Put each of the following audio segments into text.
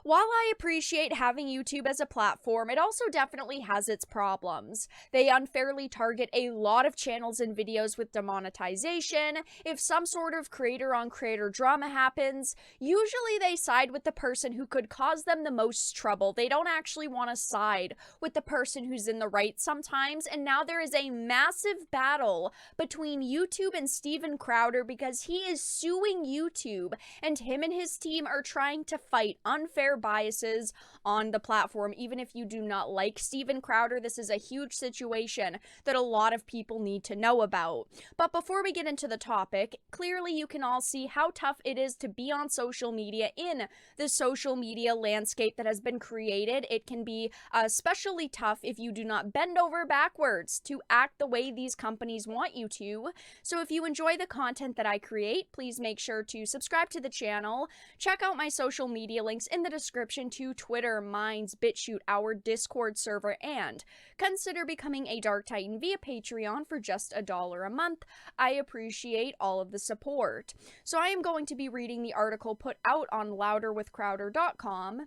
While I appreciate having YouTube as a platform, it also definitely has its problems. They unfairly target a lot of channels and videos with demonetization. If some sort of creator on creator drama happens, usually they side with the person who could cause them the most trouble. They don't actually want to side with the person who's in the right sometimes, and now there is a massive battle between YouTube and Steven Crowder because he is suing YouTube, and him and his team are trying to fight unfair biases on the platform. Even if you do not like Steven Crowder, this is a huge situation that a lot of people need to know about. But before we get into the topic, clearly you can all see how tough it is to be on social media in the social media landscape that has been created. It can be especially tough if you do not bend over backwards to act the way these companies want you to. So if you enjoy the content that I create, please make sure to subscribe to the channel. Check out my social media links in the description to Twitter, Minds, BitChute, our Discord server, and consider becoming a Dark Titan via Patreon for just $1 a month. I appreciate all of the support. So I am going to be reading the article put out on louderwithcrowder.com.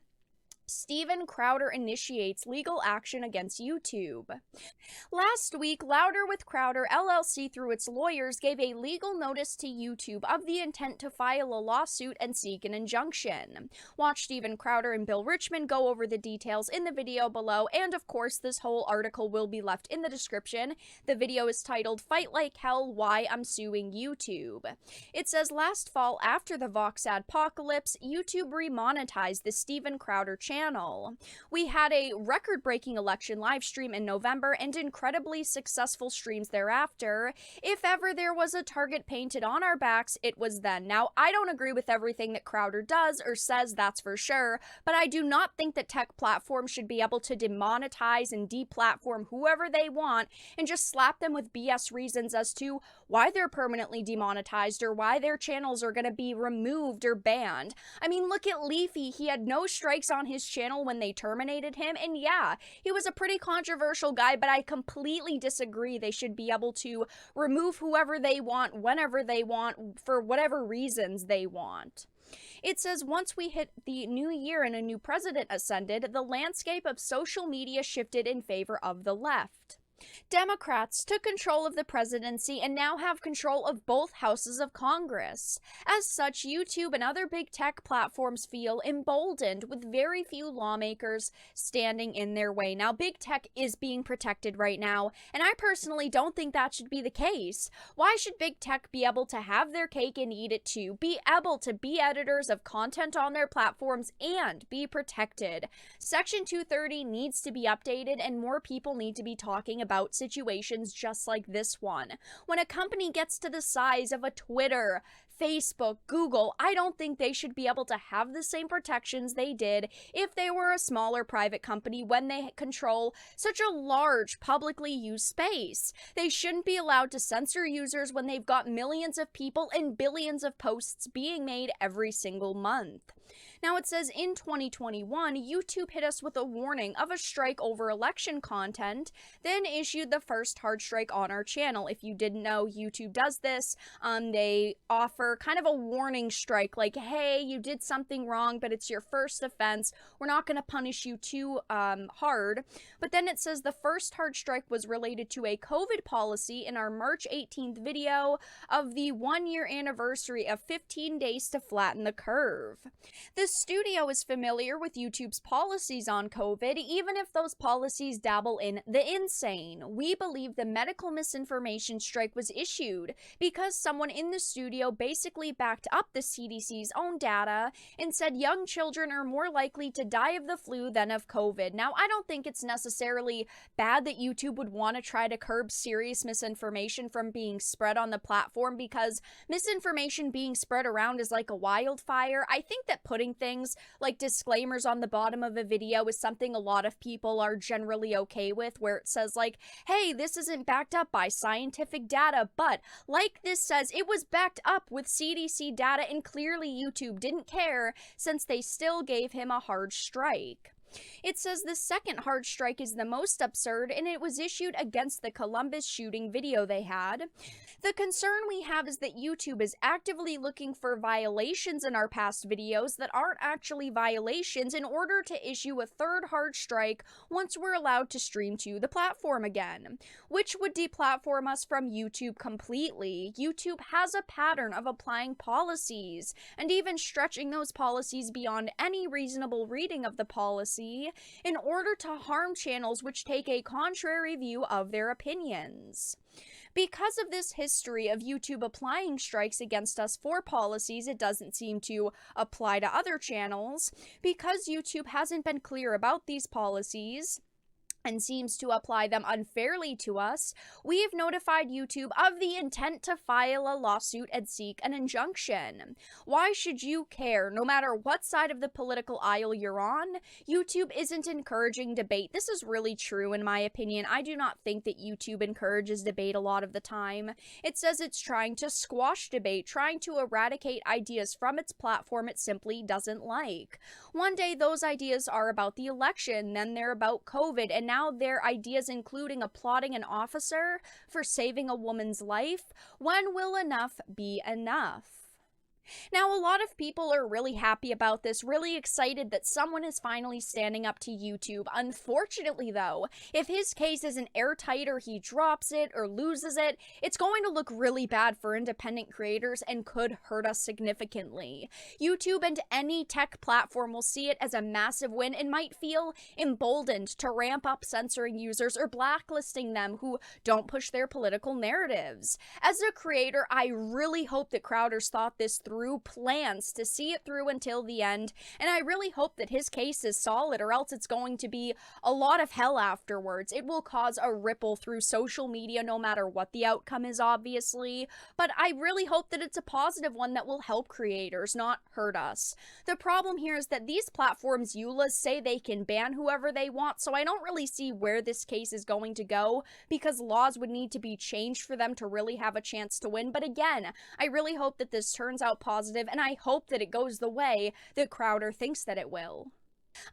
Steven Crowder initiates legal action against YouTube. Last week, Louder with Crowder LLC, through its lawyers, gave a legal notice to YouTube of the intent to file a lawsuit and seek an injunction. Watch Steven Crowder and Bill Richmond go over the details in the video below, and of course, this whole article will be left in the description. The video is titled "Fight Like Hell: Why I'm Suing YouTube." It says, last fall, after the Vox adpocalypse, YouTube remonetized the Steven Crowder channel. We had a record-breaking election live stream in November and incredibly successful streams thereafter. If ever there was a target painted on our backs, it was then. Now, I don't agree with everything that Crowder does or says, that's for sure, but I do not think that tech platforms should be able to demonetize and deplatform whoever they want and just slap them with BS reasons as to why they're permanently demonetized or why their channels are going to be removed or banned. I mean, look at Leafy. He had no strikes on his channel when they terminated him, and yeah, he was a pretty controversial guy, but I completely disagree. They should be able to remove whoever they want, whenever they want, for whatever reasons they want. It says, once we hit the new year and a new president ascended, the landscape of social media shifted in favor of the left. Democrats took control of the presidency and now have control of both houses of Congress. As such, YouTube and other big tech platforms feel emboldened, with very few lawmakers standing in their way. Now, big tech is being protected right now, and I personally don't think that should be the case. Why should big tech be able to have their cake and eat it too? Be able to be editors of content on their platforms and be protected. Section 230 needs to be updated, and more people need to be talking about situations just like this one. When a company gets to the size of a Twitter, Facebook, Google, I don't think they should be able to have the same protections they did if they were a smaller private company when they control such a large publicly used space. They shouldn't be allowed to censor users when they've got millions of people and billions of posts being made every single month. Now, it says, in 2021, YouTube hit us with a warning of a strike over election content, then issued the first hard strike on our channel. If you didn't know, YouTube does this. They offer kind of a warning strike, like, hey, you did something wrong, but it's your first offense. We're not going to punish you too hard. But then it says the first hard strike was related to a COVID policy in our March 18th video of the 1-year anniversary of 15 days to flatten the curve. The studio is familiar with YouTube's policies on COVID, even if those policies dabble in the insane. We believe the medical misinformation strike was issued because someone in the studio basically backed up the CDC's own data and said young children are more likely to die of the flu than of COVID. Now, I don't think it's necessarily bad that YouTube would want to try to curb serious misinformation from being spread on the platform, because misinformation being spread around is like a wildfire. I think that putting things like disclaimers on the bottom of a video is something a lot of people are generally okay with, where it says like, hey, this isn't backed up by scientific data, but like this says, it was backed up with CDC data, and clearly YouTube didn't care since they still gave him a hard strike. It says the second hard strike is the most absurd, and it was issued against the Columbus shooting video they had. The concern we have is that YouTube is actively looking for violations in our past videos that aren't actually violations in order to issue a third hard strike once we're allowed to stream to the platform again, which would deplatform us from YouTube completely. YouTube has a pattern of applying policies and even stretching those policies beyond any reasonable reading of the policy in order to harm channels which take a contrary view of their opinions. Because of this history of YouTube applying strikes against us for policies it doesn't seem to apply to other channels, because YouTube hasn't been clear about these policies and seems to apply them unfairly to us, we have notified YouTube of the intent to file a lawsuit and seek an injunction. Why should you care? No matter what side of the political aisle you're on, YouTube isn't encouraging debate. This is really true in my opinion. I do not think that YouTube encourages debate a lot of the time. It says it's trying to squash debate, trying to eradicate ideas from its platform it simply doesn't like. One day those ideas are about the election, then they're about COVID, and now their ideas including applauding an officer for saving a woman's life. When will enough be enough? Now, a lot of people are really happy about this, really excited that someone is finally standing up to YouTube. Unfortunately, though, if his case isn't airtight or he drops it or loses it, it's going to look really bad for independent creators and could hurt us significantly. YouTube and any tech platform will see it as a massive win and might feel emboldened to ramp up censoring users or blacklisting them who don't push their political narratives. As a creator, I really hope that Crowder's thought this through, plans to see it through until the end, and I really hope that his case is solid, or else it's going to be a lot of hell afterwards. It will cause a ripple through social media no matter what the outcome is, obviously, but I really hope that it's a positive one that will help creators, not hurt us. The problem here is that these platforms, EULAs, say they can ban whoever they want, so I don't really see where this case is going to go, because laws would need to be changed for them to really have a chance to win. But again, I really hope that this turns out positive, and I hope that it goes the way that Crowder thinks that it will.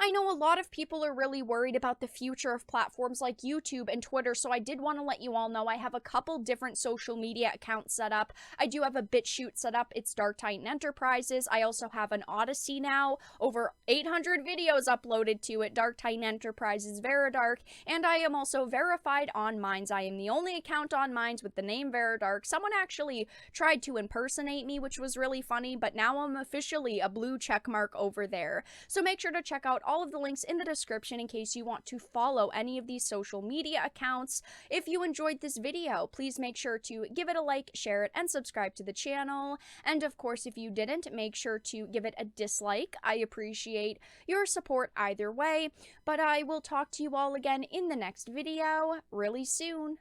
I know a lot of people are really worried about the future of platforms like YouTube and Twitter, so I did want to let you all know I have a couple different social media accounts set up. I do have a BitChute set up. It's Dark Titan Enterprises. I also have an Odyssey now, over 800 videos uploaded to it, Dark Titan Enterprises Varadark, and I am also verified on Minds. I am the only account on Minds with the name Varadark. Someone actually tried to impersonate me, which was really funny, but now I'm officially a blue check mark over there. So make sure to check out all of the links in the description in case you want to follow any of these social media accounts. If you enjoyed this video, please make sure to give it a like, share it, and subscribe to the channel. And of course, if you didn't, make sure to give it a dislike. I appreciate your support either way, but I will talk to you all again in the next video really soon.